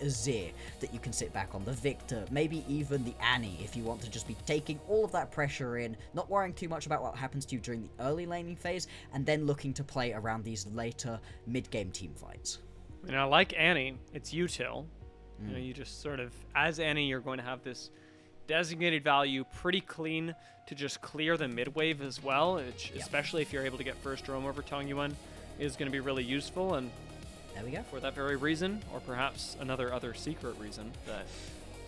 Azir that you can sit back on, the Victor, maybe even the Annie if you want to just be taking all of that pressure in, not worrying too much about what happens to you during the early laning phase, and then looking to play around these later mid-game team fights. You know, like Annie, it's util. You know, you just sort of, as Annie, you're going to have this designated value pretty clean to just clear the mid wave as well, which, especially if you're able to get first roam over Tangyuan, is going to be really useful. And there we go. For that very reason, or perhaps other secret reason that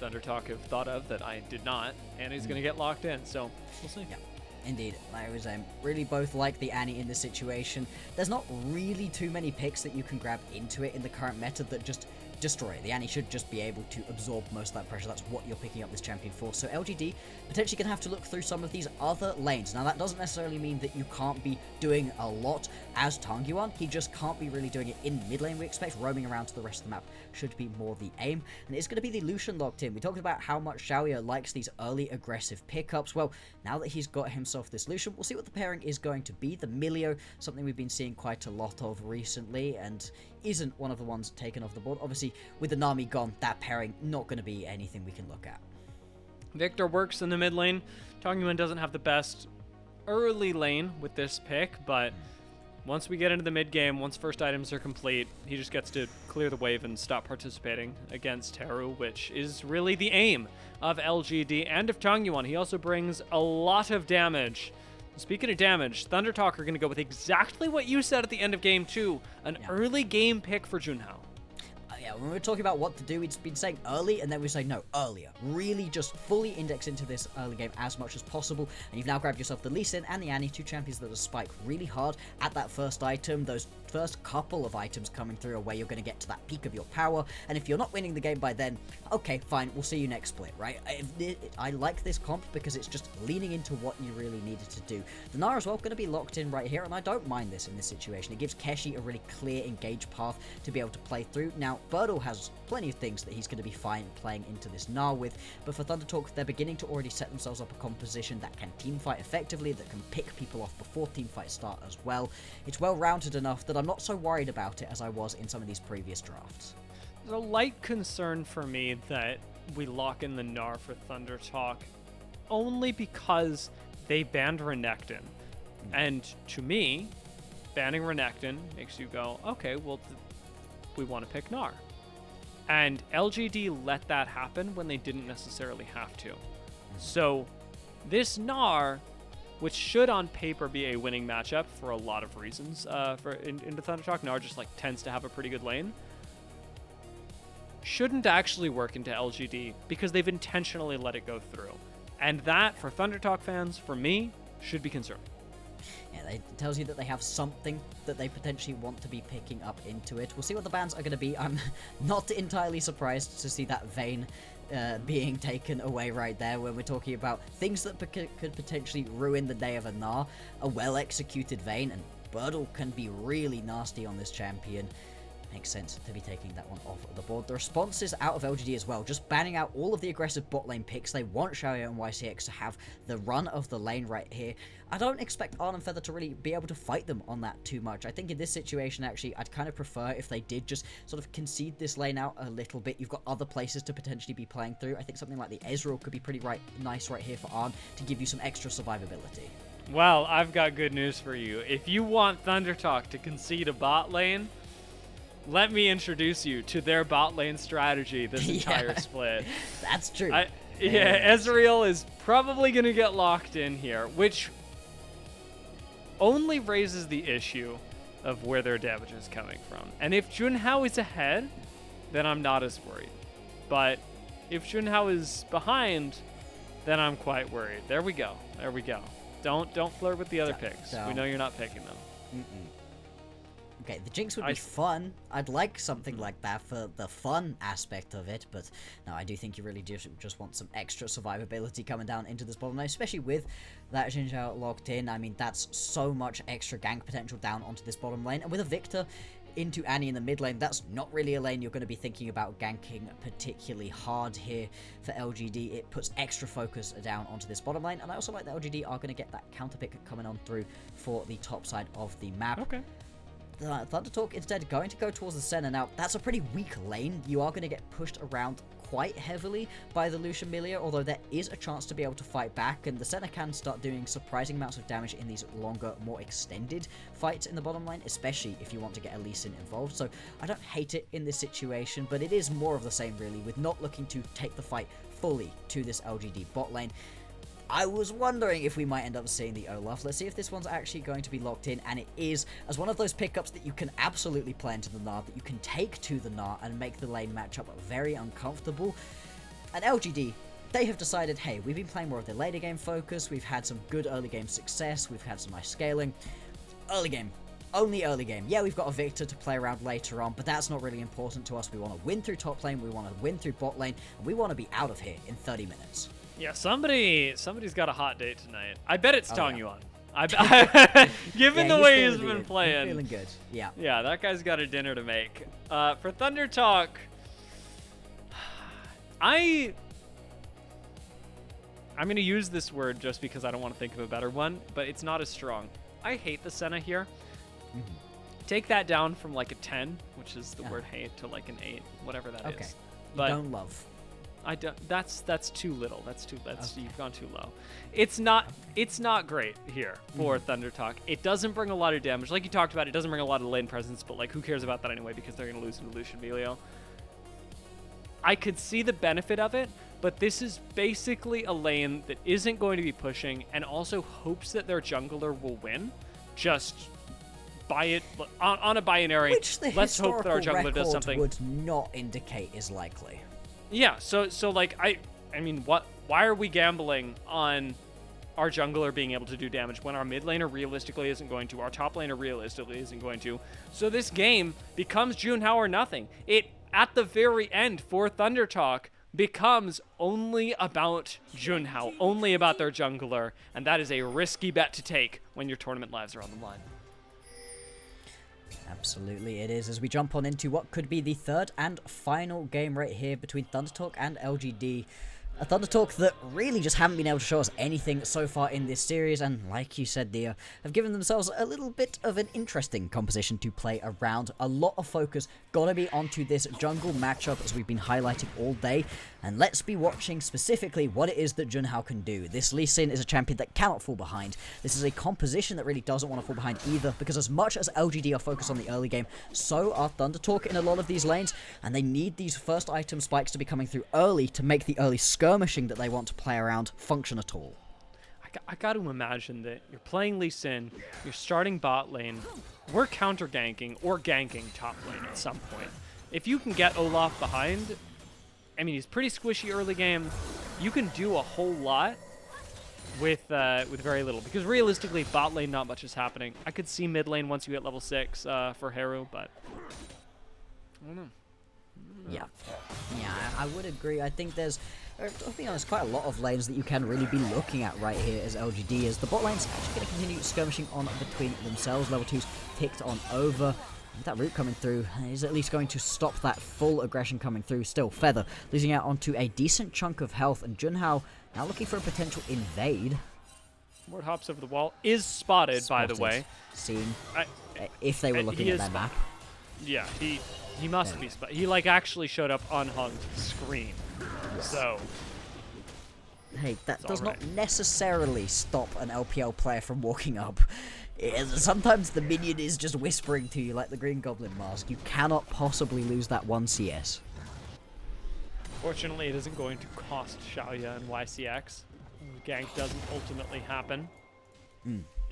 ThunderTalk have thought of that I did not, Annie's going to get locked in. So we'll see. Yeah. Indeed, like I was really both like the Annie in this situation. There's not really too many picks that you can grab into it in the current meta that just destroy it. The Annie should just be able to absorb most of that pressure. That's what you're picking up this champion for. So LGD potentially going to have to look through some of these other lanes. Now that doesn't necessarily mean that you can't be doing a lot as Tangyuan. He just can't be really doing it in mid lane, we expect. Roaming around to the rest of the map should be more the aim. And it's going to be the Lucian locked in. We talked about how much Shaoye likes these early aggressive pickups. Well, now that he's got himself this Lucian, we'll see what the pairing is going to be. The Milio, something we've been seeing quite a lot of recently, and isn't one of the ones taken off the board. Obviously, with the Nami gone, that pairing not going to be anything we can look at. Victor works in the mid lane. Tangyuan doesn't have the best early lane with this pick, but once we get into the mid game, once first items are complete, he just gets to clear the wave and stop participating against Heru, which is really the aim of LGD and of Tangyuan. He also brings a lot of damage. Speaking of damage, ThunderTalk are going to go with exactly what you said at the end of game 2, an early game pick for Junhao. Yeah, when we were talking about what to do, we'd been saying early, and then we say no, earlier. Really just fully index into this early game as much as possible, and you've now grabbed yourself the Lee Sin and the Annie, two champions that will spike really hard at that first item. Those first couple of items coming through are where you're going to get to that peak of your power, and if you're not winning the game by then, okay, fine, we'll see you next split, right? I like this comp because it's just leaning into what you really needed to do. The Nara as well going to be locked in right here, and I don't mind this in this situation. It gives Keshi a really clear engage path to be able to play through. Now, Burdol has plenty of things that he's going to be fine playing into this Gnar with, but for ThunderTalk, they're beginning to already set themselves up a composition that can teamfight effectively, that can pick people off before teamfights start as well. It's well-rounded enough that I'm not so worried about it as I was in some of these previous drafts. There's a light concern for me that we lock in the Gnar for ThunderTalk only because they banned Renekton. And to me, banning Renekton makes you go, okay, well, we want to pick Gnar. And LGD let that happen when they didn't necessarily have to. So this Gnar, which should on paper be a winning matchup for a lot of reasons, into ThunderTalk, Gnar just like tends to have a pretty good lane, shouldn't actually work into LGD because they've intentionally let it go through. And that, for ThunderTalk fans, for me, should be concerning. Yeah, it tells you that they have something that they potentially want to be picking up into it. We'll see what the bans are going to be. I'm not entirely surprised to see that Vayne being taken away right there when we're talking about things that could potentially ruin the day of a Gnar. A well-executed Vayne, and Burdol can be really nasty on this champion. Makes sense to be taking that one off the board. The responses out of LGD as well, just banning out all of the aggressive bot lane picks. They want Shaoye and YCX to have the run of the lane right here. I don't expect Arn and Feather to really be able to fight them on that too much. I think in this situation, actually, I'd kind of prefer if they did just sort of concede this lane out a little bit. You've got other places to potentially be playing through. I think something like the Ezreal could be pretty nice right here for Arn to give you some extra survivability. Well, I've got good news for you. If you want ThunderTalk to concede a bot lane, let me introduce you to their bot lane strategy this entire split. That's true. Ezreal is probably going to get locked in here, which only raises the issue of where their damage is coming from. And if Junhao is ahead, then I'm not as worried. But if Junhao is behind, then I'm quite worried. There we go. There we go. Don't flirt with the other picks. We know you're not picking them. Okay, the Jinx would be fun. I'd like something like that for the fun aspect of it, but no, I do think you really just want some extra survivability coming down into this bottom lane, especially with that Junhao locked in. I mean, that's so much extra gank potential down onto this bottom lane, and with a Victor into Annie in the mid lane, that's not really a lane you're going to be thinking about ganking particularly hard here for LGD. It puts extra focus down onto this bottom lane, and I also like that LGD are going to get that counter pick coming on through for the top side of the map. Okay. ThunderTalk instead going to go towards the center. Now, that's a pretty weak lane. You are going to get pushed around quite heavily by the Lucian Melia, although there is a chance to be able to fight back, and the center can start doing surprising amounts of damage in these longer, more extended fights in the bottom lane, especially if you want to get a Lee Sin involved. So I don't hate it in this situation, but it is more of the same really, with not looking to take the fight fully to this LGD bot lane. I was wondering if we might end up seeing the Olaf. Let's see if this one's actually going to be locked in, and it is, as one of those pickups that you can absolutely play into the Gnar, that you can take to the Gnar and make the lane matchup very uncomfortable. And LGD, they have decided, hey, we've been playing more of the later game focus, we've had some good early game success, we've had some nice scaling. Early game. Only early game. Yeah, we've got a Victor to play around later on, but that's not really important to us. We want to win through top lane, we want to win through bot lane, and we want to be out of here in 30 minutes. Yeah, somebody's got a hot date tonight. I bet it's Tangyuan. Yeah. Given the way he's been playing. He's feeling good. Yeah. Yeah, that guy's got a dinner to make. For ThunderTalk, I'm going to use this word just because I don't want to think of a better one, but it's not as strong. I hate the Senna here. Take that down from like a 10, which is the word hate, to like an 8, whatever that is. Okay. But you don't love. I don't. That's too little. You've gone too low. It's not great here for ThunderTalk. It doesn't bring a lot of damage, like you talked about. It doesn't bring a lot of lane presence, but like who cares about that anyway? Because they're gonna lose to Lucian Melia. I could see the benefit of it, but this is basically a lane that isn't going to be pushing, and also hopes that their jungler will win. Just buy it on a binary. Which the let's hope that our jungler does something. Would not indicate is likely. Yeah, so like I mean, why are we gambling on our jungler being able to do damage when our mid laner realistically isn't going to, our top laner realistically isn't going to? So this game becomes Junhao or nothing. It, at the very end for ThunderTalk, becomes only about Junhao, only about their jungler, and that is a risky bet to take when your tournament lives are on the line. Absolutely it is, as we jump on into what could be the third and final game right here between ThunderTalk and LGD. A ThunderTalk that really just haven't been able to show us anything so far in this series, and like you said, Dia, have given themselves a little bit of an interesting composition to play around. A lot of focus gotta be onto this jungle matchup, as we've been highlighting all day, and let's be watching specifically what it is that Junhao can do. This Lee Sin is a champion that cannot fall behind. This is a composition that really doesn't want to fall behind either, because as much as LGD are focused on the early game, so are ThunderTalk in a lot of these lanes, and they need these first item spikes to be coming through early to make the early skirmishing that they want to play around function at all. I got to imagine that you're playing Lee Sin, you're starting bot lane, we're counter ganking or ganking top lane at some point. If you can get Olaf behind, I mean, he's pretty squishy early game. You can do a whole lot with very little, because realistically, bot lane not much is happening. I could see mid lane once you hit level 6 for Heru, but I don't know. Yeah, I would agree. I think there's, to be honest, quite a lot of lanes that you can really be looking at right here as LGD, as the bot lane's actually going to continue skirmishing on between themselves. Level 2's ticked on over. With that root coming through, is at least going to stop that full aggression coming through. Still, Feather losing out onto a decent chunk of health, and Junhao now looking for a potential invade. Ward hops over the wall, is spotted. By the way. Seen. If they were looking at that map. Yeah, he must be spotted. He like actually showed up on Heng's screen. Yes. So. Hey, that does not necessarily stop an LPL player from walking up. Sometimes the minion is just whispering to you like the Green Goblin mask. You cannot possibly lose that 1 CS. Fortunately, it isn't going to cost Shaoye and YCX. The gank doesn't ultimately happen.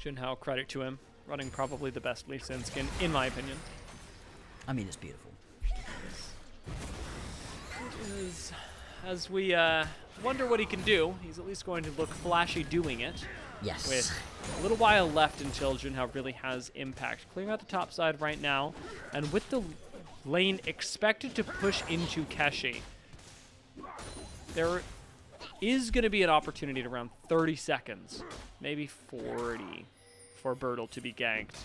Junhao, credit to him. Running probably the best Lee Sin skin, in my opinion. I mean, it's beautiful. It is, as we wonder what he can do, he's at least going to look flashy doing it. Yes. With a little while left until Junhao really has impact. Clearing out the top side right now, and with the lane expected to push into Keshi, there is going to be an opportunity at around 30 seconds, maybe 40, for Burdol to be ganked.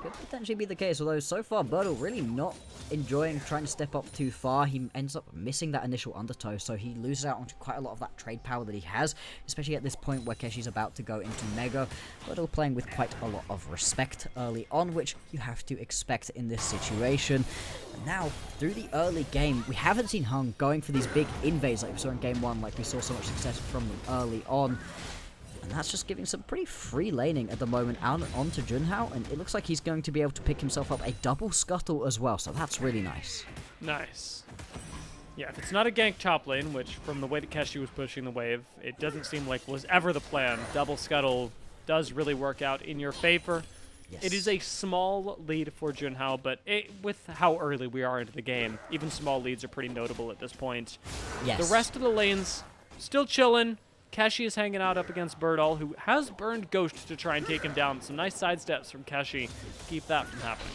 could potentially be the case, although so far Burdol really not enjoying trying to step up too far. He ends up missing that initial undertow, so he loses out on quite a lot of that trade power that he has, especially at this point where Keshi's about to go into Mega. Burdol playing with quite a lot of respect early on, which you have to expect in this situation. And now, through the early game, we haven't seen Heng going for these big invades like we saw in Game 1, like we saw so much success from them early on. And that's just giving some pretty free laning at the moment out onto Junhao, and it looks like he's going to be able to pick himself up a double scuttle as well, so that's really nice. Nice. Yeah, if it's not a gank top lane, which from the way that Keshi was pushing the wave, it doesn't seem like was ever the plan. Double scuttle does really work out in your favor. Yes. It is a small lead for Junhao, but with how early we are into the game, even small leads are pretty notable at this point. Yes. The rest of the lanes still chilling. Keshi is hanging out up against Burdol, who has burned Ghost to try and take him down. Some nice sidesteps from Keshi to keep that from happening.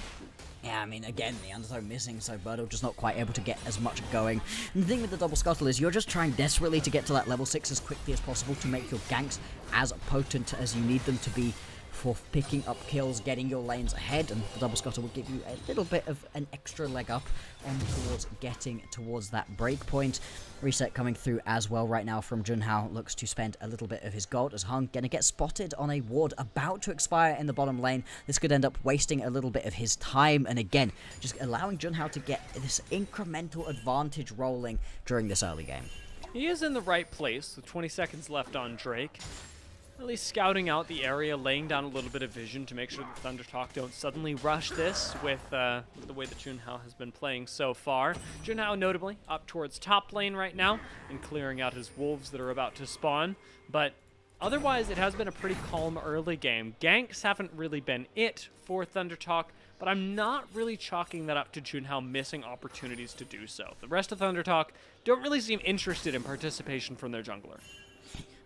Yeah, I mean, again, the undertow missing, so Burdol just not quite able to get as much going. And the thing with the double scuttle is you're just trying desperately to get to that level 6 as quickly as possible to make your ganks as potent as you need them to be for picking up kills, getting your lanes ahead, and the double scuttle will give you a little bit of an extra leg up on towards getting towards that break point. Reset coming through as well right now from Junhao. Looks to spend a little bit of his gold as Heng gonna get spotted on a ward about to expire in the bottom lane. This could end up wasting a little bit of his time, and again, just allowing Junhao to get this incremental advantage rolling during this early game. He is in the right place with 20 seconds left on Drake. At least scouting out the area, laying down a little bit of vision to make sure that ThunderTalk don't suddenly rush this with the way that Junhao has been playing so far. Junhao notably up towards top lane right now and clearing out his wolves that are about to spawn. But otherwise, it has been a pretty calm early game. Ganks haven't really been it for ThunderTalk, but I'm not really chalking that up to Junhao missing opportunities to do so. The rest of ThunderTalk don't really seem interested in participation from their jungler.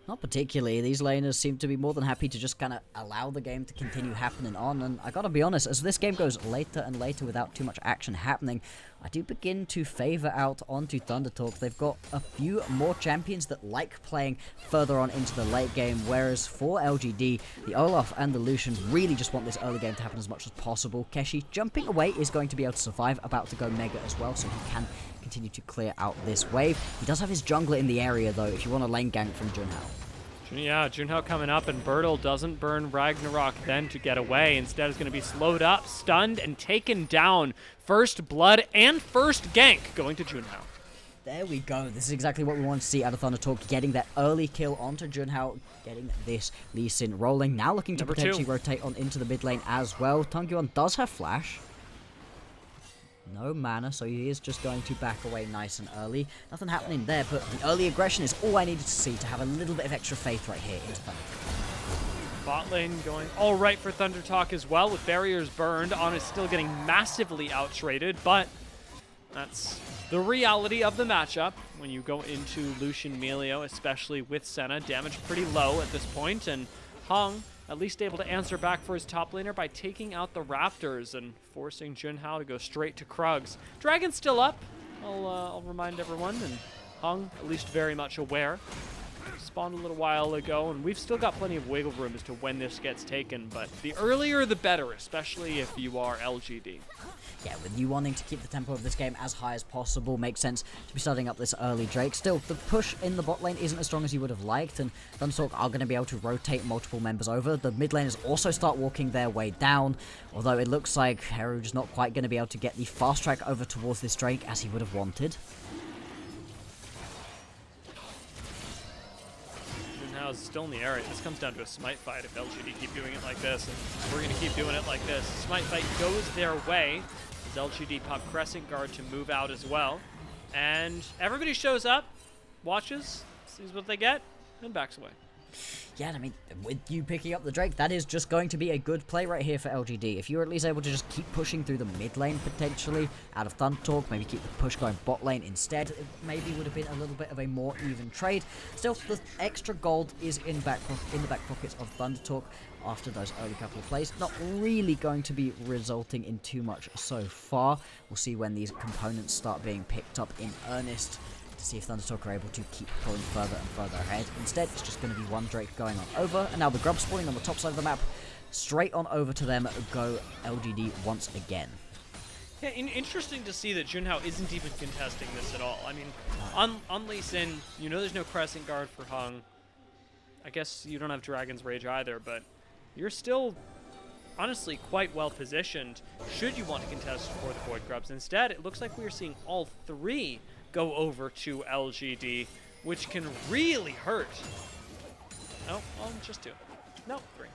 Not particularly. These laners seem to be more than happy to just kind of allow the game to continue happening on, and I gotta be honest, as this game goes later and later without too much action happening, I do begin to favor out onto ThunderTalk. They've got a few more champions that like playing further on into the late game, whereas for LGD, the Olaf and the Lucian really just want this early game to happen as much as possible. Keshi jumping away is going to be able to survive, about to go Mega as well, so he can continue to clear out this wave. He does have his jungler in the area though, if you want a lane gank from Junhao. Yeah, Junhao coming up, and Burdol doesn't burn Ragnarok then to get away. Instead is going to be slowed up, stunned, and taken down. First blood and first gank going to Junhao. There we go. This is exactly what we want to see out of ThunderTalk, getting that early kill onto Junhao, getting this Lee Sin rolling. Now looking to potentially rotate on into the mid lane as well. Tangyuan does have flash. No mana, so he is just going to back away nice and early. Nothing happening there, but the early aggression is all I needed to see to have a little bit of extra faith right here into ThunderTalk. Bot lane going all right for ThunderTalk as well, with barriers burned. On is still getting massively outtraded, but that's the reality of the matchup. When you go into Lucian Melio, especially with Senna, damage pretty low at this point, and Heng at least able to answer back for his top laner by taking out the Raptors and forcing Junhao to go straight to Krugs. Dragon's still up, I'll remind everyone, and Heng at least very much aware. Spawned a little while ago, and we've still got plenty of wiggle room as to when this gets taken, but the earlier the better, especially if you are LGD. Yeah, with you wanting to keep the tempo of this game as high as possible, makes sense to be starting up this early Drake. Still, the push in the bot lane isn't as strong as you would have liked, and ThunderTalk are going to be able to rotate multiple members over. The mid laners also start walking their way down, although it looks like Heru is not quite going to be able to get the fast track over towards this Drake as he would have wanted. Junhao is still in the area. This comes down to a smite fight if LGD keep doing it like this, and we're going to keep doing it like this. Smite fight goes their way as LGD pop Crescent Guard to move out as well. And everybody shows up, watches, sees what they get, and backs away. Yeah, I mean, with you picking up the Drake, that is just going to be a good play right here for LGD. If you're at least able to just keep pushing through the mid lane, potentially, out of ThunderTalk, maybe keep the push going bot lane instead, it maybe would have been a little bit of a more even trade. Still, the extra gold is in the back pockets of ThunderTalk after those early couple of plays. Not really going to be resulting in too much so far. We'll see when these components start being picked up in earnest, to see if ThunderTalk are able to keep pulling further and further ahead. Instead, it's just going to be one Drake going on over, and now the grub spawning on the top side of the map. straight on over to them go LGD once again. Yeah, interesting to see that Junhao isn't even contesting this at all. I mean, on Lee Sin, you know there's no Crescent Guard for Heng. I guess you don't have Dragon's Rage either, but you're still honestly quite well positioned should you want to contest for the Void Grubs. Instead, it looks like we are seeing all three go over to LGD, which can really hurt. Oh, well, just two. No, three.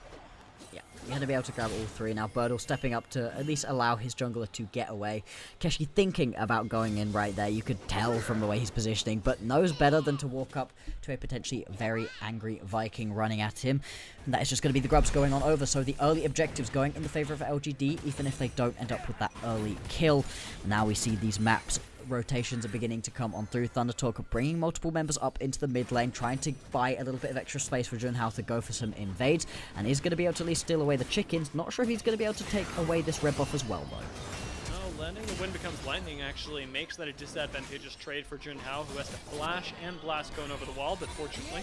Yeah, you're going to be able to grab all three. Now, Burdol stepping up to at least allow his jungler to get away. Keshi thinking about going in right there. You could tell from the way he's positioning, but knows better than to walk up to a potentially very angry Viking running at him. And that is just going to be the grubs going on over. So the early objectives going in the favor of LGD, even if they don't end up with that early kill. Now we see these maps. Rotations are beginning to come on through. ThunderTalk bringing multiple members up into the mid lane, trying to buy a little bit of extra space for Junhao to go for some invades, and he's going to be able to at least steal away the chickens. Not sure if he's going to be able to take away this red buff as well, though. No, letting the wind becomes lightning actually makes that a disadvantageous trade for Junhao, who has to flash and blast going over the wall, but fortunately,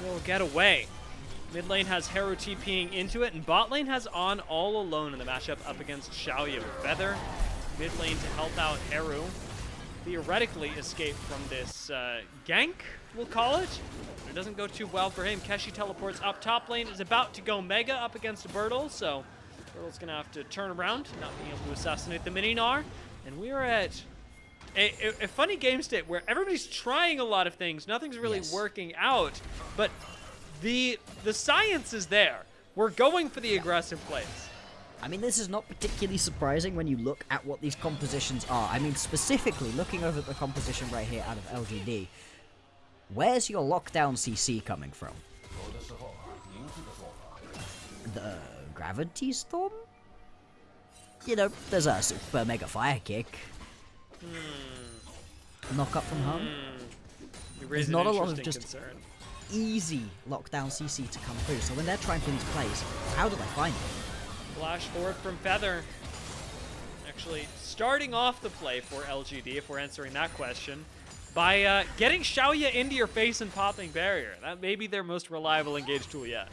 he'll get away. Mid lane has Heru TPing into it, and bot lane has On all alone in the matchup up against Shaoye with Feather. Mid lane to help out Heru. Theoretically escape from this gank, we'll call it. It doesn't go too well for him. Keshi teleports up top lane, is about to go Mega up against Burdol, so Burdol's going to have to turn around, not being able to assassinate the Mini-Gnar. And we are at a funny game state where everybody's trying a lot of things, nothing's really working out, but the science is there. We're going for the aggressive plays. I mean, this is not particularly surprising when you look at what these compositions are. I mean, specifically, looking over at the composition right here out of LGD, where's your lockdown CC coming from? The Gravity Storm? You know, there's a Super Mega Fire Kick. Knock up from Heng. There's not a lot of just easy lockdown CC to come through. So when they're trying for these plays, how do they find it? Flash forward from Feather. Actually, starting off the play for LGD, if we're answering that question, by getting Shaoye into your face and popping barrier. That may be their most reliable engage tool yet.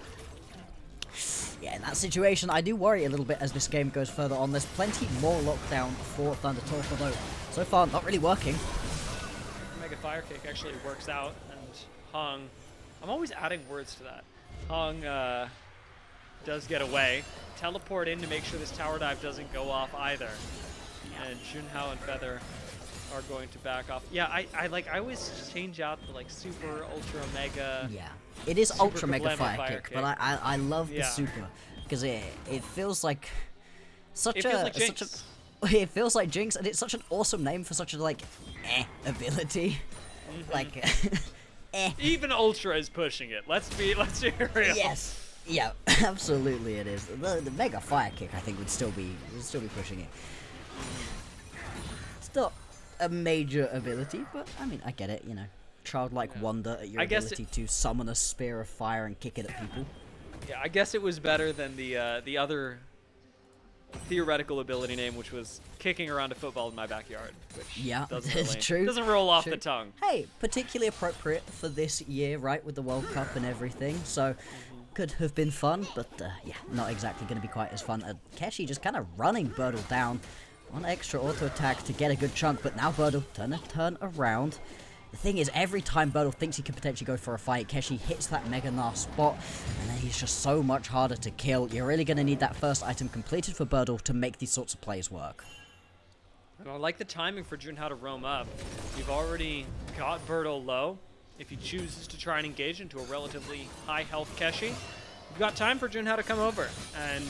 Yeah, in that situation, I do worry a little bit as this game goes further on. There's plenty more lockdown for ThunderTalk, although so far not really working. Mega Fire Kick actually works out, and Heng, I'm always adding words to that. Heng does get away. Teleport in to make sure this tower dive doesn't go off either. And Junhao and Feather are going to back off. Yeah, I always change out the like super, ultra, mega. Yeah, it is ultra mega fire kick, but I love the super because it feels like it feels like Jinx, and it's such an awesome name for such a like ability. Like even ultra is pushing it. Let's be real. Yes. Yeah, absolutely it is. The Mega Fire Kick, I think, would still be pushing it. It's not a major ability, but I mean, I get it. You know, childlike wonder at your ability to summon a spear of fire and kick it at people. Yeah, I guess it was better than the other theoretical ability name, which was kicking around a football in my backyard. Which doesn't roll off the tongue. Hey, particularly appropriate for this year, right, with the World Cup and everything. So. Could have been fun, but yeah, not exactly going to be quite as fun. Keshi just kind of running Burdol down. One extra auto attack to get a good chunk, but now Burdol turn around. The thing is, every time Burdol thinks he could potentially go for a fight, Keshi hits that Mega Gnar spot, and then he's just so much harder to kill. You're really going to need that first item completed for Burdol to make these sorts of plays work. And I like the timing for Junhao to roam up. You've already got Burdol low. If he chooses to try and engage into a relatively high health Keshi, you've got time for Junhao to come over. And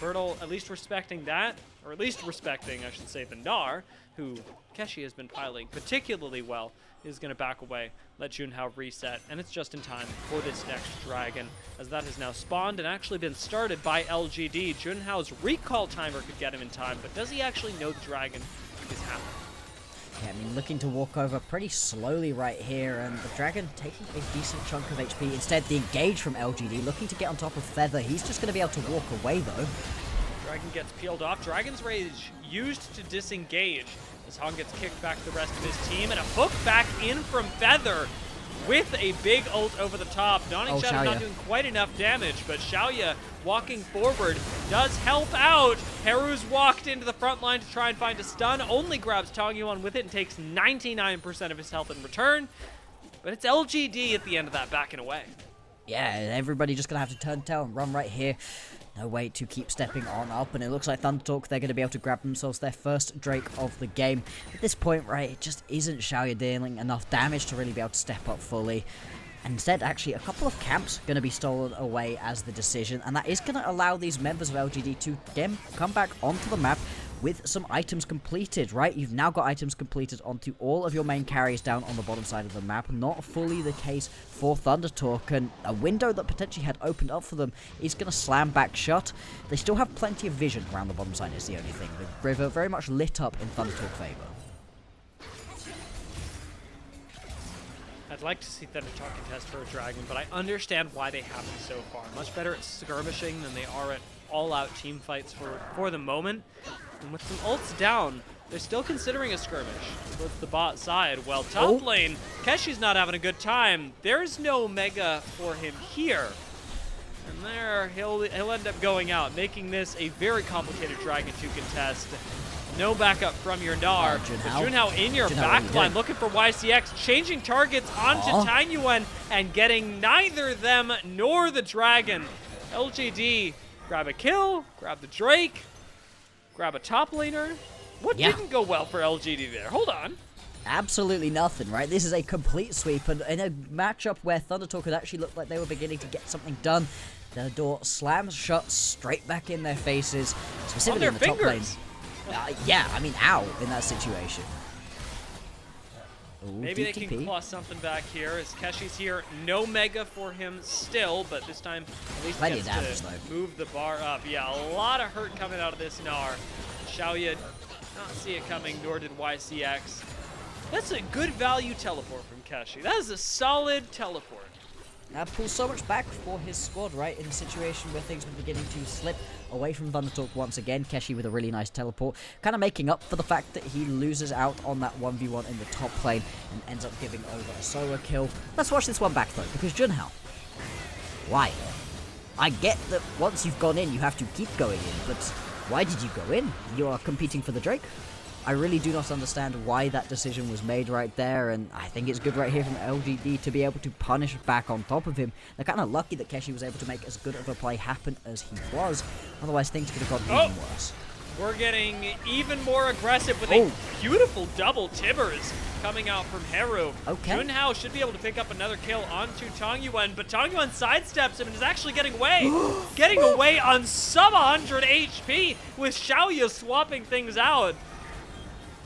Burdol, at least respecting that, or at least respecting, I should say, the Gnar, who Keshi has been piling particularly well, is going to back away, let Junhao reset, and it's just in time for this next dragon, as that has now spawned and actually been started by LGD. Junhao's recall timer could get him in time, but does he actually know the dragon is happening? Yeah, I mean, looking to walk over pretty slowly right here, and the dragon taking a decent chunk of HP. Instead, the engage from LGD, looking to get on top of Feather. He's just going to be able to walk away, though. Dragon gets peeled off. Dragon's Rage used to disengage as Heng gets kicked back to the rest of his team, and a hook back in from Feather. with a big ult over the top. Dawning Shadow not Shaoye. doing quite enough damage, but Shaoye walking forward does help out. Heru's walked into the front line to try and find a stun, only grabs Tangyuan with it and takes 99% of his health in return. But it's LGD at the end of that, backing away. Yeah, everybody just gonna have to turn tail and run right here. No way to keep stepping on up, and it looks like ThunderTalk, they're going to be able to grab themselves their first Drake of the game. At this point, right, it just isn't Shaoye dealing enough damage to really be able to step up fully. And instead, actually, a couple of camps going to be stolen away as the decision, and that is going to allow these members of LGD to again come back onto the map with some items completed, right? You've now got items completed onto all of your main carries down on the bottom side of the map. Not fully the case for ThunderTalk, and a window that potentially had opened up for them is going to slam back shut. They still have plenty of vision around the bottom side, is the only thing. The river very much lit up in ThunderTalk favor. I'd like to see ThunderTalk contest for a dragon, but I understand why they haven't so far. Much better at skirmishing than they are at all-out team fights for the moment. And with some ults down, they're still considering a skirmish towards the bot side. Well, top lane, Keshi's not having a good time. There's no Mega for him here. And there, he'll end up going out, making this a very complicated dragon to contest. No backup from your Gnar. Junhao in your backline, looking for YCX, changing targets onto Tangyuan and getting neither them nor the dragon. LGD grab a kill, grab the Drake, grab a top laner. What didn't go well for LGD there? Hold on. Absolutely nothing, right? This is a complete sweep, and in a matchup where ThunderTalk had actually looked like they were beginning to get something done, the door slams shut straight back in their faces, specifically in the top lane. Yeah, I mean, ow, in that situation. Ooh, maybe they can claw something back here, as Keshi's here. No Mega for him still, but this time at least he gets to move the bar up. Yeah, a lot of hurt coming out of this Gnar. Shaoye did not see it coming, nor did YCX. That's a good value teleport from Keshi. That is a solid teleport. That pulls so much back for his squad, right? In a situation where things were beginning to slip away from ThunderTalk once again. Keshi with a really nice teleport, kind of making up for the fact that he loses out on that 1v1 in the top lane and ends up giving over a solo kill. Let's watch this one back though, because Junhao, why? I get that once you've gone in, you have to keep going in, but why did you go in? You are competing for the Drake? I really do not understand why that decision was made right there, and I think it's good right here from LGD to be able to punish back on top of him. They're kind of lucky that Keshi was able to make as good of a play happen as he was, otherwise things could have gone even worse. We're getting even more aggressive with a beautiful double Tibbers coming out from Heru. Junhao should be able to pick up another kill onto Tangyuan, but Tangyuan sidesteps him and is actually getting away. Getting away on sub 100 HP with Shaoye swapping things out.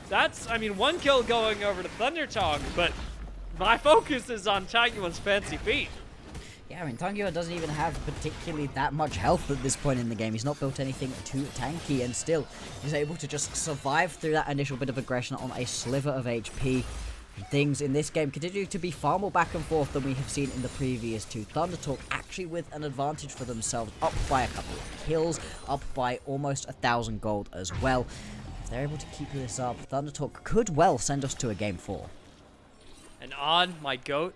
That's, I mean, one kill going over to ThunderTalk, but my focus is on Tangyuan's fancy feet. Yeah, I mean, Tangyuan doesn't even have particularly that much health at this point in the game. He's not built anything too tanky, and still he's able to just survive through that initial bit of aggression on a sliver of HP. And things in this game continue to be far more back and forth than we have seen in the previous two. ThunderTalk actually with an advantage for themselves, up by a couple of kills, up by almost 1,000 gold as well. If they're able to keep this up, ThunderTalk could well send us to a game 4. And on my goat,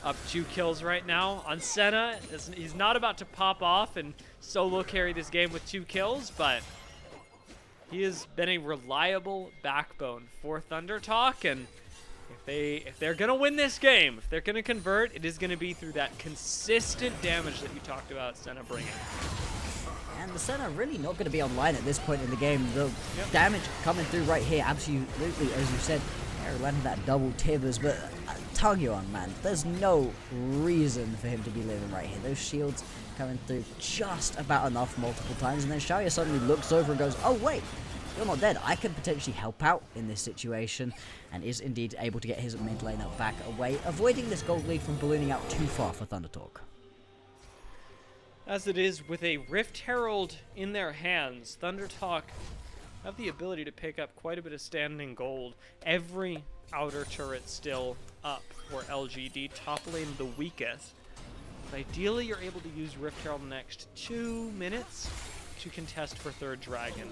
up 2 kills right now on Senna. He's not about to pop off and solo carry this game with 2 kills, but he has been a reliable backbone for ThunderTalk, and if they're gonna win this game, if they're gonna convert, it is gonna be through that consistent damage that you talked about Senna bringing. And the Senna really not going to be online at this point in the game. The damage coming through right here, absolutely, as you said, landing that double Tibbers, but Tangyuan, man, there's no reason for him to be living right here. Those shields coming through just about enough multiple times, and then Shaoye suddenly looks over and goes, oh wait, you're not dead. I can potentially help out in this situation, and is indeed able to get his mid lane up back away, avoiding this gold lead from ballooning out too far for ThunderTalk. As it is, with a Rift Herald in their hands, ThunderTalk have the ability to pick up quite a bit of standing gold. Every outer turret still up for LGD, top lane the weakest. But ideally, you're able to use Rift Herald in the next 2 minutes to contest for third dragon.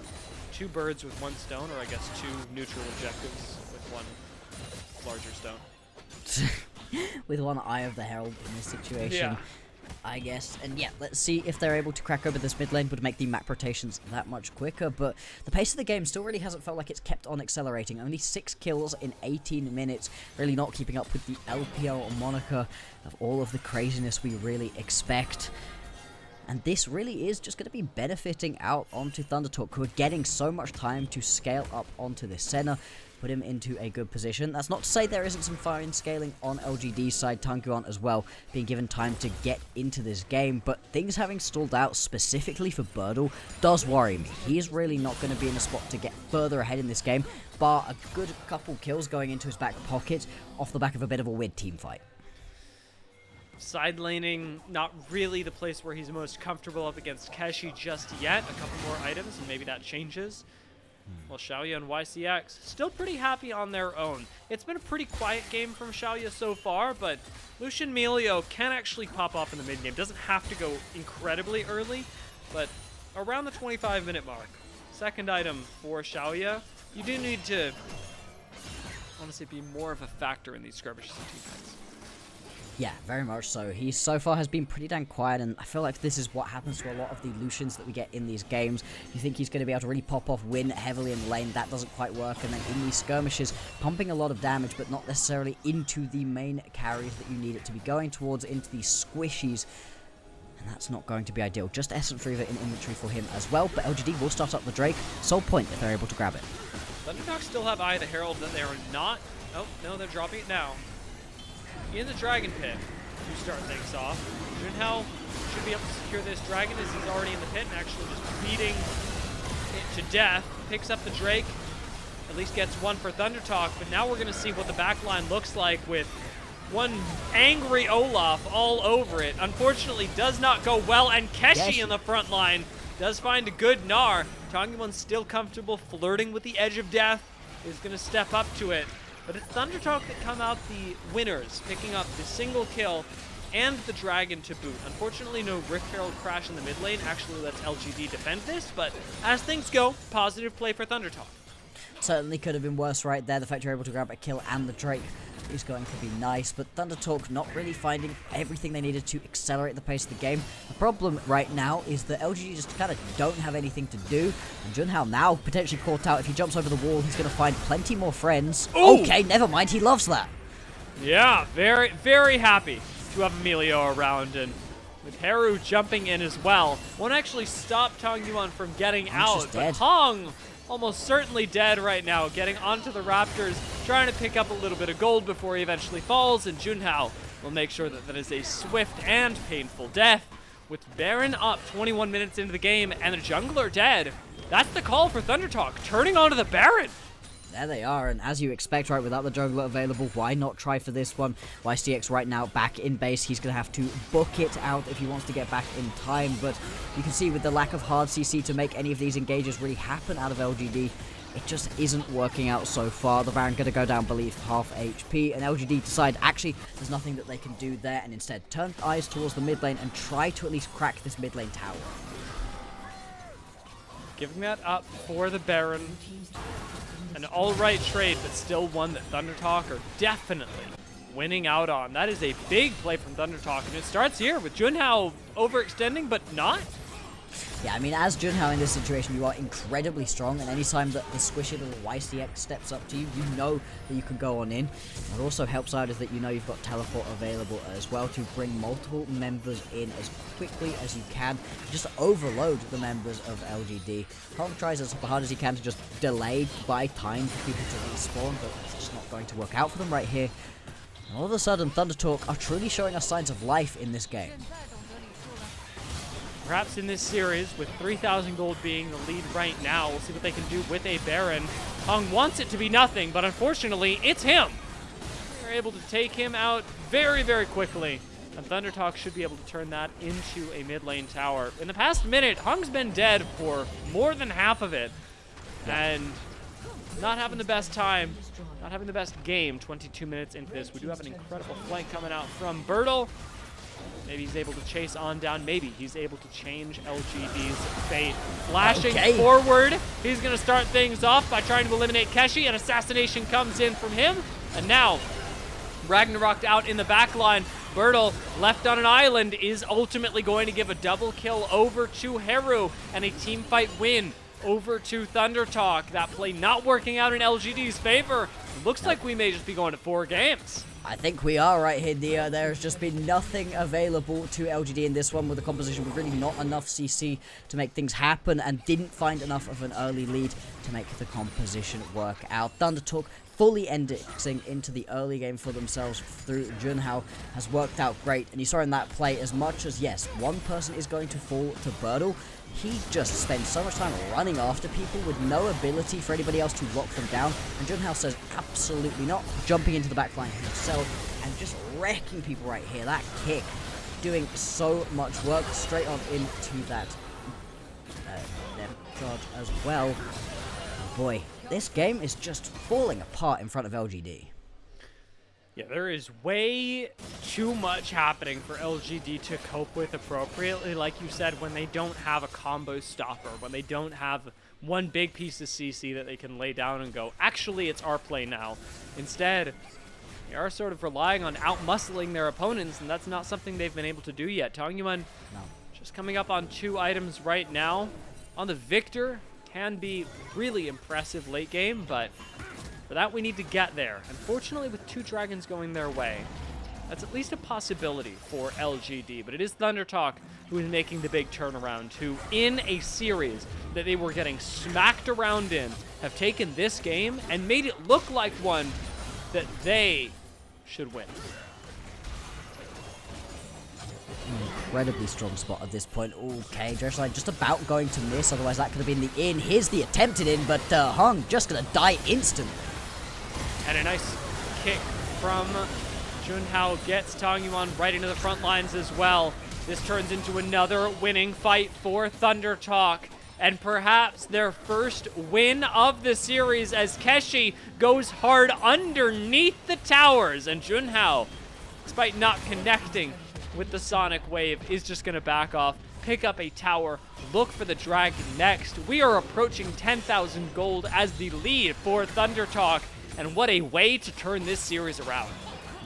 2 birds with 1 stone, or I guess 2 neutral objectives with 1 larger stone. with one eye of the Herald in this situation. Yeah. I guess. And yeah, let's see if they're able to crack over this mid lane, would make the map rotations that much quicker. But the pace of the game still really hasn't felt like it's kept on accelerating. Only 6 kills in 18 minutes, really not keeping up with the LPL moniker of all of the craziness we really expect. And this really is just going to be benefiting out onto ThunderTalk, who are getting so much time to scale up onto this center, put him into a good position. That's not to say there isn't some fine scaling on LGD's side, Tangyuan as well, being given time to get into this game, but things having stalled out specifically for Burdol does worry me. He's really not going to be in a spot to get further ahead in this game, bar a good couple kills going into his back pocket off the back of a bit of a weird team fight. Side laning, not really the place where he's most comfortable up against Keshi just yet. A couple more items, and maybe that changes. Well, Shaoye and YCX still pretty happy on their own. It's been a pretty quiet game from Shaoye so far, but Lucian Melio can actually pop off in the mid game. Doesn't have to go incredibly early, but around the 25-minute mark. Second item for Shaoye. You do need to, honestly, be more of a factor in these skirmishes and team fights. Yeah, very much so. He so far has been pretty damn quiet, and I feel like this is what happens to a lot of the Lucians that we get in these games. You think he's going to be able to really pop off, win heavily in the lane, that doesn't quite work, and then in these skirmishes, pumping a lot of damage, but not necessarily into the main carries that you need it to be going towards, into these squishies. And that's not going to be ideal. Just Essence Reaver in inventory for him as well, but LGD will start up the Drake. Sole point if they're able to grab it. ThunderTalk still have Eye of the Herald that they are not. Oh, no, they're dropping it now. In the Dragon Pit to start things off. Junhao should be able to secure this Dragon as he's already in the pit and actually just beating it to death. Picks up the Drake, at least gets one for ThunderTalk, but now we're going to see what the backline looks like with one angry Olaf all over it. Unfortunately, does not go well, and Keshi in the front line does find a good Gnar. Tangyuan's still comfortable flirting with the edge of death, is going to step up to it. But it's ThunderTalk that come out the winners, picking up the single kill and the Dragon to boot. Unfortunately, no Rift Herald crash in the mid lane actually lets LGD defend this, but as things go, positive play for ThunderTalk. Certainly could have been worse right there. The fact you're able to grab a kill and the Drake is going to be nice, but ThunderTalk not really finding everything they needed to accelerate the pace of the game. The problem right now is that LGD just kind of don't have anything to do, and Junhao now potentially caught out. If he jumps over the wall, he's going to find plenty more friends. Ooh. Okay, never mind, he loves that. Yeah, very, very happy to have Emilio around, and with Heru jumping in as well. Won't actually stop Tangyuan from getting out, but Heng almost certainly dead right now, getting onto the Raptors, trying to pick up a little bit of gold before he eventually falls, and Junhao will make sure that that is a swift and painful death. With Baron up 21 minutes into the game and the jungler dead, that's the call for ThunderTalk, turning onto the Baron. There they are, and as you expect, right, without the jungler available, why not try for this one? YCX right now back in base. He's going to have to book it out if he wants to get back in time, but you can see with the lack of hard CC to make any of these engages really happen out of LGD, it just isn't working out so far. The Baron going to go down, believe, half HP, and LGD decide, actually, there's nothing that they can do there, and instead turn eyes towards the mid lane and try to at least crack this mid lane tower. Giving that up for the Baron. An alright trade, but still one that ThunderTalk are definitely winning out on. That is a big play from ThunderTalk, and it starts here with Junhao overextending, but not. Yeah, I mean, as Junhao in this situation, you are incredibly strong, and anytime that the squishy little YCX steps up to you, you know that you can go on in. What also helps out is that you know you've got teleport available as well to bring multiple members in as quickly as you can. Just overload the members of LGD. Heng tries as hard as he can to just delay, buy time for people to respawn, but it's just not going to work out for them right here. And all of a sudden, ThunderTalk are truly showing us signs of life in this game. Perhaps in this series, with 3,000 gold being the lead right now, we'll see what they can do with a Baron. Heng wants it to be nothing, but unfortunately, it's him. They're able to take him out very, very quickly, and ThunderTalk should be able to turn that into a mid lane tower. In the past minute, Heng's been dead for more than half of it, and not having the best time, not having the best game 22 minutes into this. We do have an incredible flank coming out from Burdol. Maybe he's able to chase on down. Maybe he's able to change LGD's fate. Flashing forward, he's going to start things off by trying to eliminate Keshi. An assassination comes in from him. And now, Ragnarok out in the back line. Burdol, left on an island, is ultimately going to give a double kill over to Heru and a team fight win over to ThunderTalk. That play not working out in LGD's favor. Looks like we may just be going to 4 games. I think we are right here, Nia. There's just been nothing available to LGD in this one with the composition, with really not enough CC to make things happen, and didn't find enough of an early lead to make the composition work out. ThunderTalk fully indexing into the early game for themselves through Junhao has worked out great, and you saw in that play, as much as, yes, one person is going to fall to Burdol, he just spends so much time running after people with no ability for anybody else to lock them down. And Junhao says absolutely not, jumping into the backline himself and just wrecking people right here. That kick doing so much work straight on into that charge as well. Oh boy, this game is just falling apart in front of LGD. Yeah, there is way too much happening for LGD to cope with appropriately, like you said, when they don't have a combo stopper, when they don't have one big piece of CC that they can lay down and go, actually, it's our play now. Instead, they are sort of relying on out-muscling their opponents, and that's not something they've been able to do yet. Tangyuan just coming up on 2 items right now. On the Victor, can be really impressive late game, but for that, we need to get there. Unfortunately, with 2 dragons going their way, that's at least a possibility for LGD. But it is ThunderTalk who is making the big turnaround, who in a series that they were getting smacked around in, have taken this game and made it look like one that they should win. Incredibly strong spot at this point. Okay, Dressline just about going to miss, otherwise that could have been the in. Here's the attempted in, but Heng just gonna die instantly. And a nice kick from Junhao gets Tangyuan right into the front lines as well. This turns into another winning fight for ThunderTalk, and perhaps their first win of the series, as Keshi goes hard underneath the towers, and Junhao, despite not connecting with the Sonic Wave, is just going to back off, pick up a tower, look for the dragon next. We are approaching 10,000 gold as the lead for ThunderTalk, and what a way to turn this series around.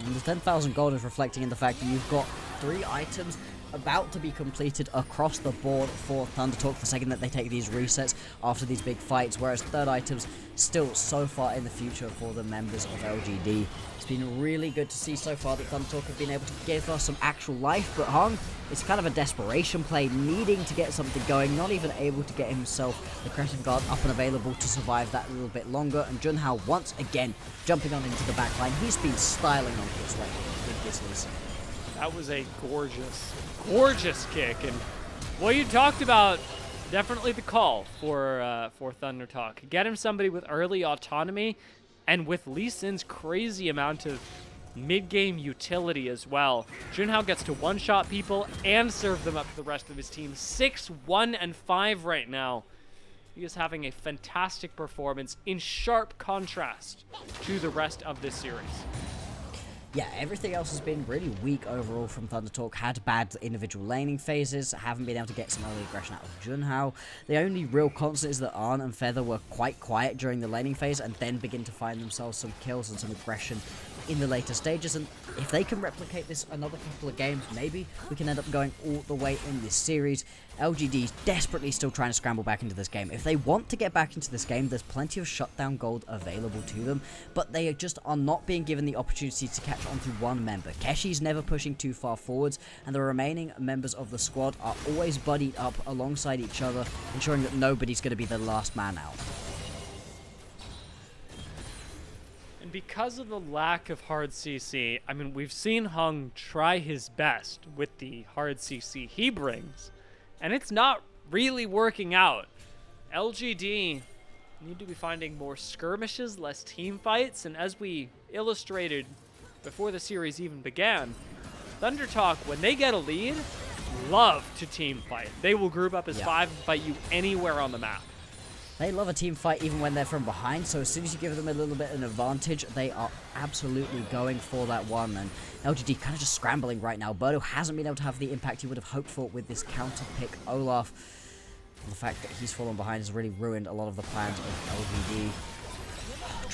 And the 10,000 gold is reflecting in the fact that you've got 3 items about to be completed across the board for ThunderTalk the second that they take these resets after these big fights, whereas 3rd items still so far in the future for the members of LGD. It's been really good to see so far that ThunderTalk have been able to give us some actual life, but Heng, it's kind of a desperation play, needing to get something going, not even able to get himself the Crescent Guard up and available to survive that a little bit longer, and Junhao once again jumping on into the backline. He's been styling on his right with this listen. That was a gorgeous, gorgeous kick, and what you talked about, definitely the call for ThunderTalk. Get him somebody with early autonomy, and with Lee Sin's crazy amount of mid-game utility as well. Junhao gets to one-shot people and serve them up to the rest of his team. 6-1-5 right now. He is having a fantastic performance in sharp contrast to the rest of this series. Yeah, everything else has been really weak overall from ThunderTalk. Had bad individual laning phases, haven't been able to get some early aggression out of Junhao. The only real constant is that Arn and Feather were quite quiet during the laning phase and then begin to find themselves some kills and some aggression in the later stages. And if they can replicate this another couple of games, maybe we can end up going all the way in this series. LGD desperately still trying to scramble back into this game. If they want to get back into this game, there's plenty of shutdown gold available to them, but they just are not being given the opportunity to catch on to one member. Keshi's never pushing too far forwards, and the remaining members of the squad are always buddied up alongside each other, ensuring that nobody's going to be the last man out. And because of the lack of hard CC, I mean, we've seen Heng try his best with the hard CC he brings, and it's not really working out. LGD need to be finding more skirmishes, less team fights, and as we illustrated before the series even began, ThunderTalk, when they get a lead, love to team fight. They will group up as 5 and fight you anywhere on the map. They love a team fight even when they're from behind, so as soon as you give them a little bit of an advantage, they are absolutely going for that one, and LGD kind of just scrambling right now. Burdol hasn't been able to have the impact he would have hoped for with this counter pick Olaf. And the fact that he's fallen behind has really ruined a lot of the plans of LGD.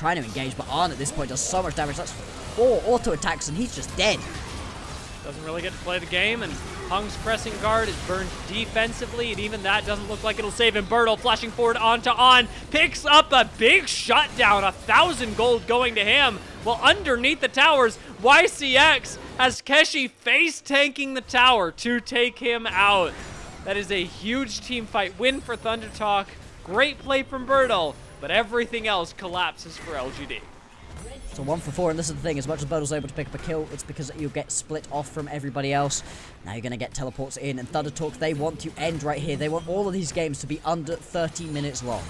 trying to engage, but Arn at this point does so much damage. That's 4 auto attacks, and he's just dead. Doesn't really get to play the game, and Heng's pressing guard is burned defensively, and even that doesn't look like it'll save him. Burdol flashing forward onto On, picks up a big shutdown, 1,000 gold going to him. While underneath the towers, YCX has Keshi face tanking the tower to take him out. That is a huge team fight win for ThunderTalk. Great play from Burdol, but everything else collapses for LGD. So 1 for 4, and this is the thing, as much as Burdol's able to pick up a kill, it's because you get split off from everybody else. Now you're going to get teleports in, and ThunderTalk, they want to end right here. They want all of these games to be under 30 minutes long.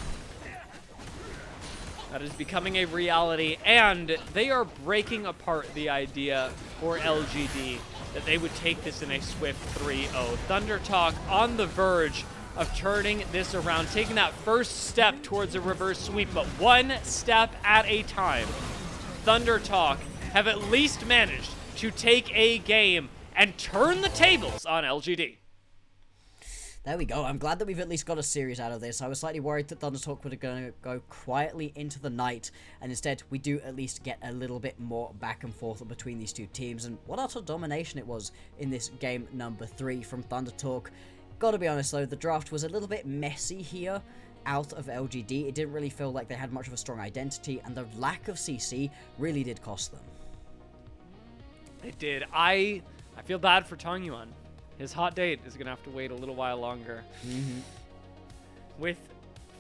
That is becoming a reality, and they are breaking apart the idea for LGD that they would take this in a swift 3-0. ThunderTalk on the verge of turning this around, taking that first step towards a reverse sweep, but one step at a time. ThunderTalk have at least managed to take a game and turn the tables on LGD. There we go. I'm glad that we've at least got a series out of this. I was slightly worried that ThunderTalk would going to go quietly into the night, and instead we do at least get a little bit more back and forth between these two teams. And what utter domination it was in this game number 3 from ThunderTalk. Gotta be honest though, the draft was a little bit messy here out of LGD. It didn't really feel like they had much of a strong identity, and the lack of CC really did cost them. It did. I feel bad for Tangyuan. His hot date is going to have to wait a little while longer. With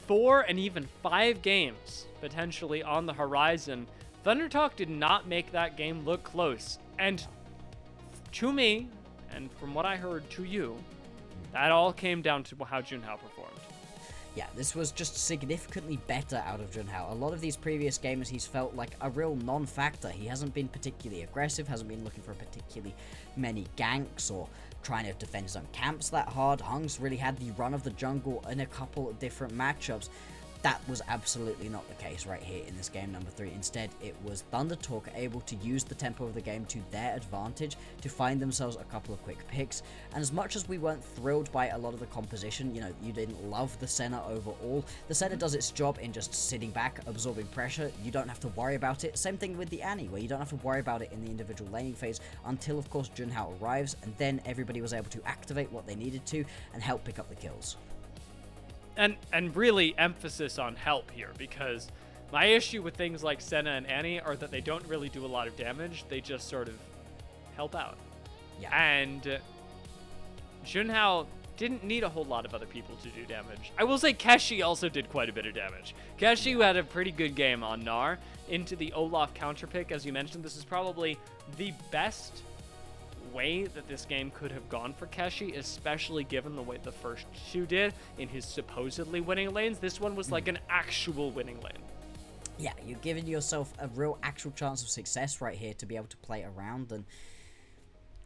4 and even 5 games potentially on the horizon, ThunderTalk did not make that game look close. And to me, and from what I heard to you, that all came down to how Junhao performed. Yeah, this was just significantly better out of Junhao. A lot of these previous games, he's felt like a real non-factor. He hasn't been particularly aggressive, hasn't been looking for particularly many ganks or trying to defend his own camps that hard. Heng's really had the run of the jungle in a couple of different matchups. That was absolutely not the case right here in this game number 3. Instead, it was ThunderTalk able to use the tempo of the game to their advantage to find themselves a couple of quick picks. And as much as we weren't thrilled by a lot of the composition, you know, you didn't love the Senna overall, the Senna does its job in just sitting back, absorbing pressure. You don't have to worry about it. Same thing with the Annie, where you don't have to worry about it in the individual laning phase until, of course, Junhao arrives, and then everybody was able to activate what they needed to and help pick up the kills. And really emphasis on help here, because my issue with things like Senna and Annie are that they don't really do a lot of damage. They just sort of help out. Yeah. And Junhao didn't need a whole lot of other people to do damage. I will say Keshi also did quite a bit of damage. Keshi had a pretty good game on Gnar into the Olaf counterpick. As you mentioned, this is probably the best way that this game could have gone for Keshi, especially given the way the first 2 did in his supposedly winning lanes. This one was like an actual winning lane. Yeah, you're giving yourself a real actual chance of success right here to be able to play around, and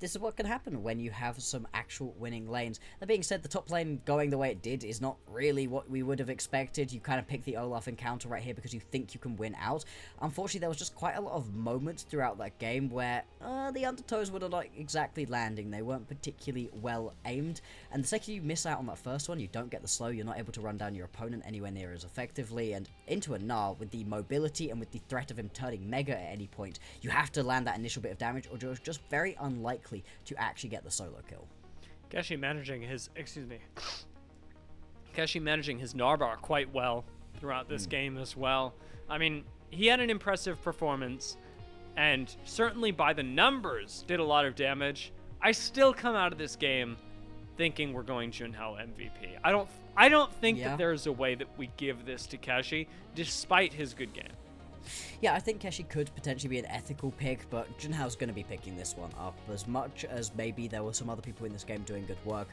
this is what can happen when you have some actual winning lanes. That being said, the top lane going the way it did is not really what we would have expected. You kind of pick the Olaf encounter right here because you think you can win out. Unfortunately, there was just quite a lot of moments throughout that game where the undertows were not exactly landing. They weren't particularly well aimed. And the second you miss out on that first one, you don't get the slow, you're not able to run down your opponent anywhere near as effectively. And into a Gnar, with the mobility and with the threat of him turning Mega at any point, you have to land that initial bit of damage, or you're just very unlikely to actually get the solo kill. Keshi managing his Gnar bar quite well throughout this game as well. I mean, he had an impressive performance, and certainly by the numbers did a lot of damage. I still come out of this game thinking we're going Junhao MVP. I don't think that there's a way that we give this to Keshi despite his good game. Yeah, I think Keshi could potentially be an ethical pick, but Junhao's going to be picking this one up. As much as maybe there were some other people in this game doing good work,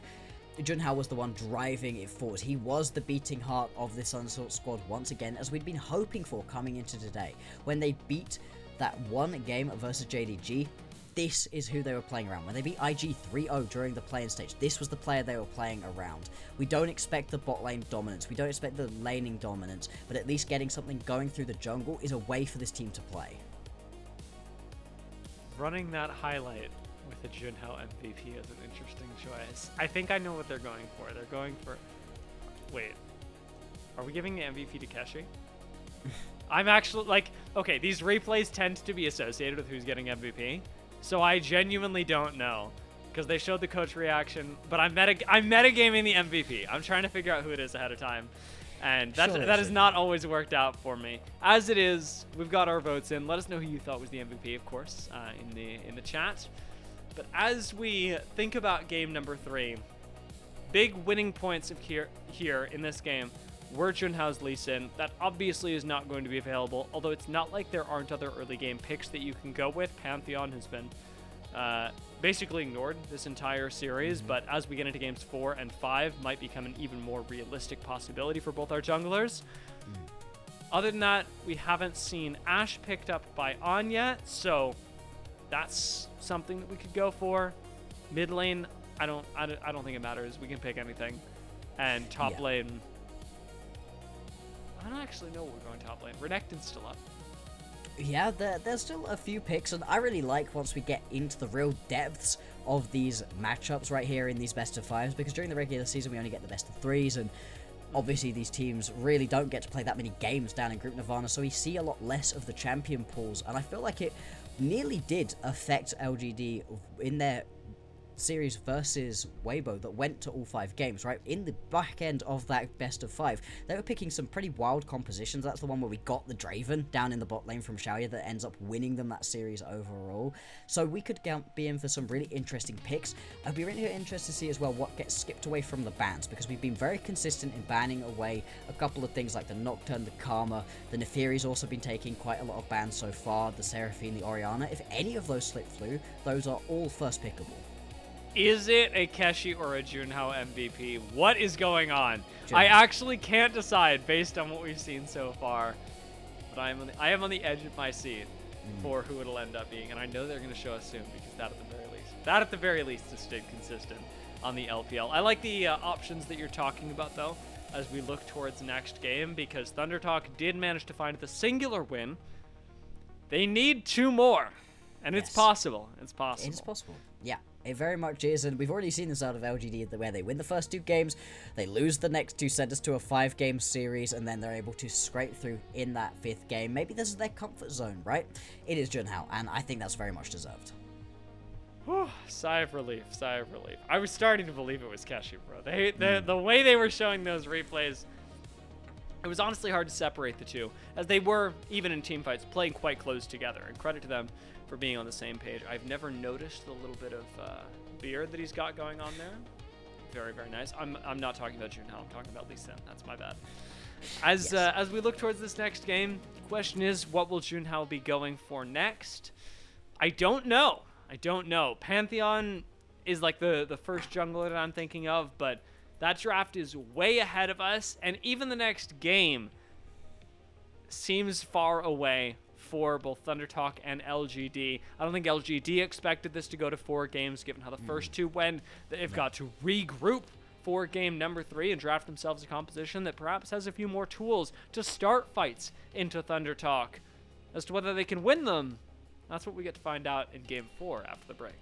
Junhao was the one driving it forward. He was the beating heart of this Unsought squad once again, as we'd been hoping for coming into today. When they beat that one game versus JDG, this is who they were playing around. When they beat IG 3-0 during the play-in stage, this was the player they were playing around. We don't expect the bot lane dominance, we don't expect the laning dominance, but at least getting something going through the jungle is a way for this team to play. Running that highlight with a Junhao MVP is an interesting choice. I think I know what they're going for. They're going for... Wait. Are we giving the MVP to Keshi? I'm actually like, okay, these replays tend to be associated with who's getting MVP, so I genuinely don't know because they showed the coach reaction. But I'm metagaming the MVP. I'm trying to figure out who it is ahead of time, and that has not always worked out for me. As it is, we've got our votes in. Let us know who you thought was the MVP, of course, in the chat. But as we think about game number 3, big winning points of here in this game were Junhao's Lee Sin. That obviously is not going to be available, although it's not like there aren't other early game picks that you can go with. Pantheon has been basically ignored this entire series, but as we get into games 4 and 5, might become an even more realistic possibility for both our junglers. Other than that, we haven't seen Ashe picked up by On yet, so that's something that we could go for. Mid lane, I don't think it matters. We can pick anything. And top lane, I don't actually know we're going top lane. Renekton's still up. Yeah, there's still a few picks, and I really like once we get into the real depths of these matchups right here in these best of 5s, because during the regular season we only get the best of 3s, and obviously these teams really don't get to play that many games down in Group Nirvana, so we see a lot less of the champion pools, and I feel like it nearly did affect LGD in their series versus Weibo that went to all 5 games, right? In the back end of that best of 5, they were picking some pretty wild compositions. That's the one where we got the Draven down in the bot lane from Shaoye that ends up winning them that series overall. So we could be in for some really interesting picks. I'd be really interested to see as well what gets skipped away from the bans, because we've been very consistent in banning away a couple of things like the Nocturne, the Karma, the Neferi's also been taking quite a lot of bans so far, the Seraphine, the Orianna. If any of those slip through, those are all first pickable. Is it a Keshi or a Junhao MVP? What is going on? Junhao. I actually can't decide based on what we've seen so far. But I am on the edge of my seat for who it'll end up being, and I know they're going to show us soon, because that at the very least has stayed consistent on the LPL. I like the options that you're talking about though, as we look towards next game, because ThunderTalk did manage to find the singular win. They need 2 more, and it's possible. It's possible. It's possible. Yeah. It very much is, and we've already seen this out of LGD, where they win the first 2 games, they lose the next 2, send us to a 5-game series, and then they're able to scrape through in that 5th game. Maybe this is their comfort zone, right? It is Junhao, and I think that's very much deserved. Whew, sigh of relief, sigh of relief. I was starting to believe it was Keshi, bro. The way they were showing those replays, it was honestly hard to separate the two, as they were, even in teamfights, playing quite close together, and credit to them for being on the same page. I've never noticed the little bit of beard that he's got going on there. Very, very nice. I'm not talking about Junhao, I'm talking about Lee Sin. That's my bad. As we look towards this next game, the question is, what will Junhao be going for next? I don't know. Pantheon is like the first jungler that I'm thinking of, but that draft is way ahead of us, and even the next game seems far away for both ThunderTalk and LGD. I don't think LGD expected this to go to 4 games, given how the first 2 went. They've got to regroup for game number 3 and draft themselves a composition that perhaps has a few more tools to start fights into ThunderTalk. As to whether they can win them, that's what we get to find out in game 4 after the break.